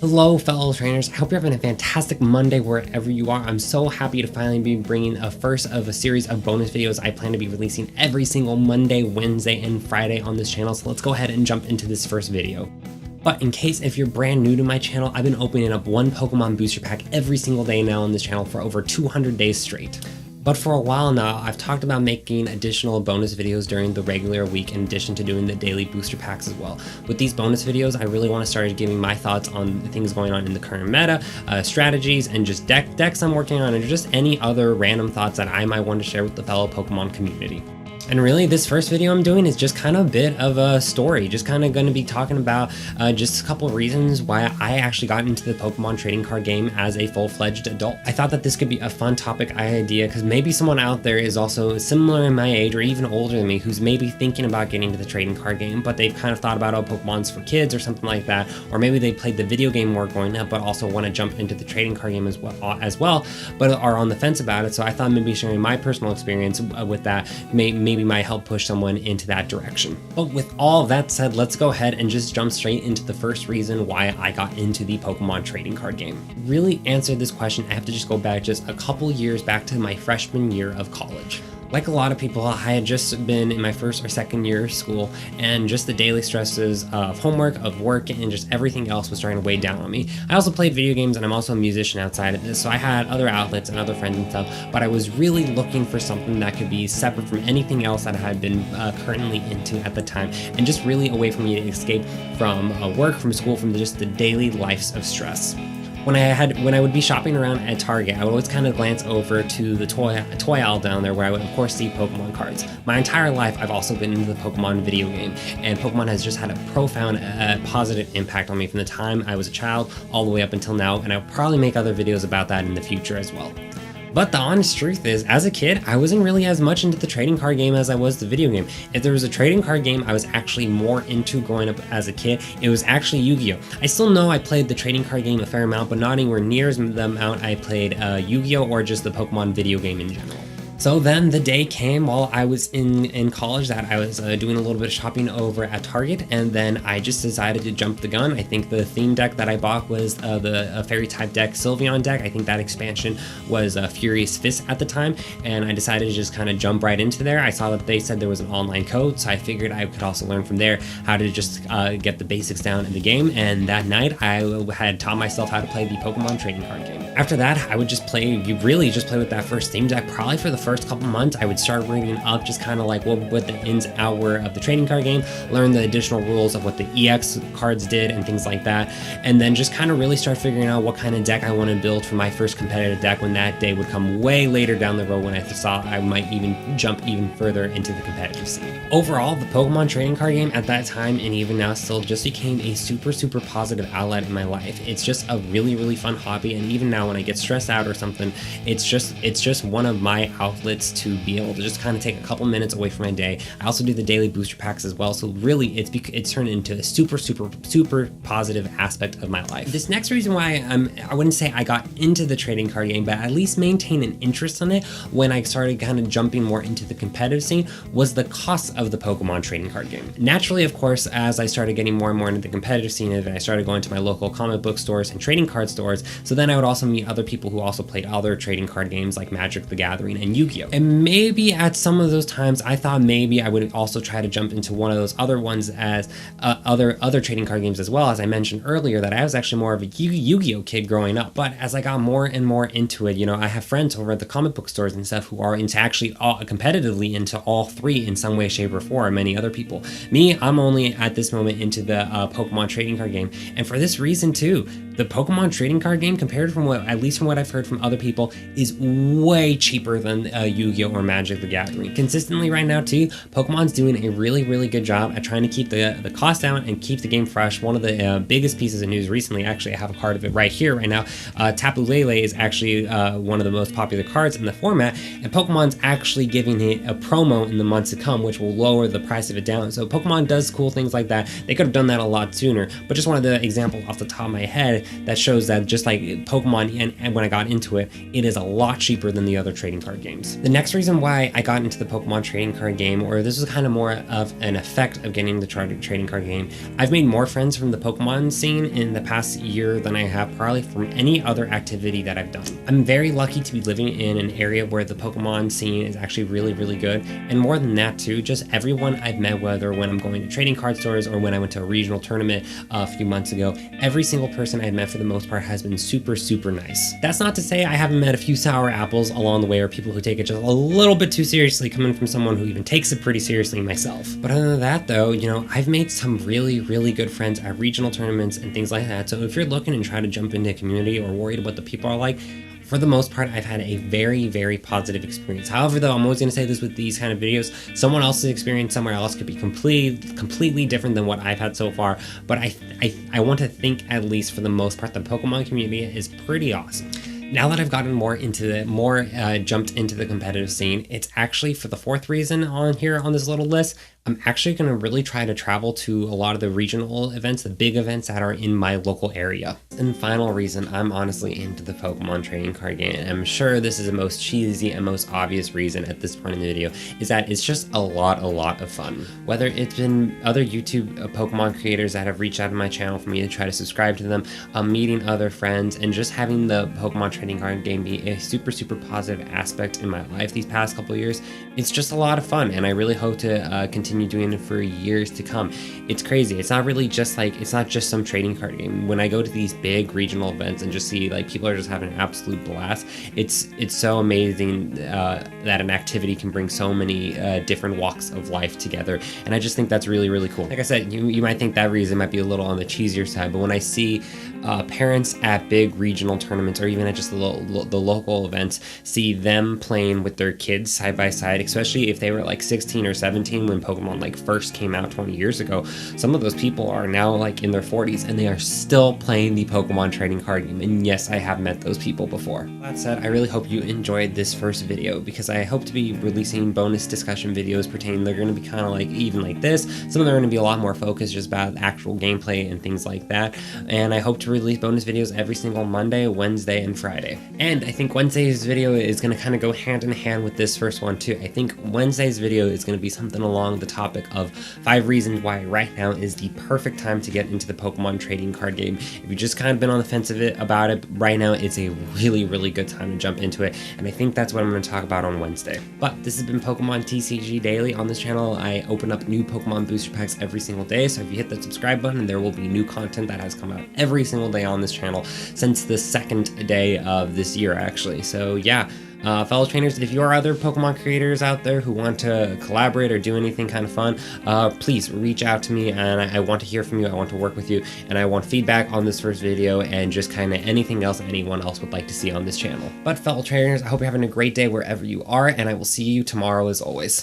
Hello fellow trainers, I hope you're having a fantastic Monday wherever you are. I'm so happy to finally be bringing a first of a series of bonus videos I plan to be releasing every single Monday, Wednesday, and Friday on this channel, so let's go ahead and jump into this first video. But in case if you're brand new to my channel, I've been opening up one Pokemon booster pack every single day now on this channel for over 200 days straight. But for a while now, I've talked about making additional bonus videos during the regular week in addition to doing the daily booster packs as well. With these bonus videos, I really want to start giving my thoughts on things going on in the current meta, strategies, and just decks I'm working on, and just any other random thoughts that I might want to share with the fellow Pokemon community. And really, this first video I'm doing is just kind of a bit of a story, just kind of going to be talking about just a couple of reasons why I actually got into the Pokemon trading card game as a full-fledged adult. I thought that this could be a fun topic idea because maybe someone out there is also similar in my age or even older than me who's maybe thinking about getting into the trading card game, but they've kind of thought about, oh, Pokemon's for kids or something like that, or maybe they played the video game more growing up but also want to jump into the trading card game as well, but are on the fence about it. So I thought maybe sharing my personal experience with that maybe might help push someone into that direction. But with all that said, let's go ahead and just jump straight into the first reason why I got into the Pokemon trading card game. Really answer this question, I have to just go back just a couple years back to my freshman year of college. Like a lot of people, I had just been in my first or second year of school, and just the daily stresses of homework, of work, and just everything else was starting to weigh down on me. I also played video games, and I'm also a musician outside of this, so I had other outlets and other friends and stuff, but I was really looking for something that could be separate from anything else that I had been currently into at the time, and just really a way for me to escape from work, from school, from just the daily lives of stress. When I would be shopping around at Target, I would always kind of glance over to the toy aisle down there where I would of course see Pokemon cards. My entire life I've also been into the Pokemon video game, and Pokemon has just had a profound positive impact on me from the time I was a child all the way up until now, and I'll probably make other videos about that in the future as well. But the honest truth is, as a kid, I wasn't really as much into the trading card game as I was the video game. If there was a trading card game I was actually more into growing up as a kid, it was actually Yu-Gi-Oh! I still know I played the trading card game a fair amount, but not anywhere near the amount I played Yu-Gi-Oh! Or just the Pokemon video game in general. So then the day came while I was in college that I was doing a little bit of shopping over at Target, and then I just decided to jump the gun. I think the theme deck that I bought was the fairy type deck, Sylveon deck. I think that expansion was Furious Fist at the time, and I decided to just kind of jump right into there. I saw that they said there was an online code, so I figured I could also learn from there how to just get the basics down in the game, and that night I had taught myself how to play the Pokemon trading card game. After that, I would just play with that first theme deck probably for the first couple months. I would start reading up just kind of like what the ins and out were of the trading card game, learn the additional rules of what the EX cards did and things like that, and then just kind of really start figuring out what kind of deck I want to build for my first competitive deck when that day would come way later down the road, when I saw I might even jump even further into the competitive scene. Overall, the Pokemon trading card game at that time, and even now still, just became a super positive outlet in my life. It's just a really fun hobby, and even now when I get stressed out or something, it's just one of my outlets to be able to just kind of take a couple minutes away from my day. I also do the daily booster packs as well, so really it's turned into a super positive aspect of my life. This next reason why I wouldn't say I got into the trading card game, but at least maintain an interest in it when I started kind of jumping more into the competitive scene, was the cost of the Pokemon trading card game. Naturally, of course, as I started getting more and more into the competitive scene, I started going to my local comic book stores and trading card stores, so then I would also meet other people who also played other trading card games like Magic the Gathering and Yu-Gi-Oh! And maybe at some of those times I thought maybe I would also try to jump into one of those other ones as other trading card games as well. As I mentioned earlier, that I was actually more of a Yu-Gi-Oh! Kid growing up, but as I got more and more into it, I have friends over at the comic book stores and stuff who are into actually competitively into all three in some way, shape, or form. Many other people. Me, I'm only at this moment into the Pokemon trading card game, and for this reason too, the Pokemon trading card game, compared from at least from what I've heard from other people, is way cheaper than Yu-Gi-Oh! Or Magic the Gathering. Consistently right now too, Pokemon's doing a really good job at trying to keep the cost down and keep the game fresh. One of the biggest pieces of news recently, actually I have a card of it right here right now, Tapu Lele is actually one of the most popular cards in the format, and Pokemon's actually giving it a promo in the months to come, which will lower the price of it down. So Pokemon does cool things like that. They could have done that a lot sooner, but just one of the examples off the top of my head that shows that just like Pokemon, and when I got into it, it is a lot cheaper than the other trading card games. The next reason why I got into the Pokemon trading card game, or this was kind of more of an effect of getting the trading card game, I've made more friends from the Pokemon scene in the past year than I have probably from any other activity that I've done. I'm very lucky to be living in an area where the Pokemon scene is actually really, really good. And more than that too, just everyone I've met, whether when I'm going to trading card stores or when I went to a regional tournament a few months ago, every single person I've met for the most part has been super, super nice. That's not to say I haven't met a few sour apples along the way, or people who take it just a little bit too seriously, coming from someone who even takes it pretty seriously myself. But other than that though, you know, I've made some really, really good friends at regional tournaments and things like that. So if you're looking and trying to jump into a community or worried what the people are like, for the most part, I've had a very, very positive experience. However, though, I'm always going to say this with these kind of videos, someone else's experience somewhere else could be completely different than what I've had so far. But I want to think, at least for the most part, the Pokemon community is pretty awesome. Now that I've gotten jumped into the competitive scene, it's actually for the fourth reason on here on this little list. I'm actually going to really try to travel to a lot of the regional events, the big events that are in my local area. And final reason I'm honestly into the Pokemon trading card game, and I'm sure this is the most cheesy and most obvious reason at this point in the video, is that it's just a lot of fun. Whether it's been other YouTube Pokemon creators that have reached out to my channel for me to try to subscribe to them, meeting other friends, and just having the Pokemon trading card game be a super positive aspect in my life these past couple of years, it's just a lot of fun, and I really hope to continue doing it for years to come. It's crazy. It's not really just like, it's not just some trading card game. When I go to these big regional events and just see like people are just having an absolute blast, it's so amazing that an activity can bring so many different walks of life together, and I just think that's really cool. Like I said, you might think that reason might be a little on the cheesier side, but when I see parents at big regional tournaments, or even at just the local events, see them playing with their kids side by side, especially if they were like 16 or 17 when Pokemon like first came out 20 years ago. Some of those people are now like in their 40s and they are still playing the Pokemon trading card game, and yes, I have met those people before. That said, I really hope you enjoyed this first video, because I hope to be releasing bonus discussion videos pertaining. They're going to be kind of like even like this. Some of them are going to be a lot more focused just about actual gameplay and things like that, and I hope to release bonus videos every single Monday, Wednesday, and Friday. And I think Wednesday's video is going to kind of go hand in hand with this first one too. I think Wednesday's video is going to be something along the topic of 5 reasons why right now is the perfect time to get into the Pokemon trading card game. If you've just kind of been on the fence about it, right now it's a really good time to jump into it, and I think that's what I'm going to talk about on Wednesday. But this has been Pokemon TCG Daily. On this channel, I open up new Pokemon booster packs every single day, so if you hit that subscribe button, there will be new content that has come out every single day on this channel since the second day of this year, actually. So yeah. Fellow trainers, if you are other Pokemon creators out there who want to collaborate or do anything kind of fun, please reach out to me, and I want to hear from you. I want to work with you, and I want feedback on this first video and just kind of anything else anyone else would like to see on this channel. But fellow trainers, I hope you're having a great day wherever you are, and I will see you tomorrow as always.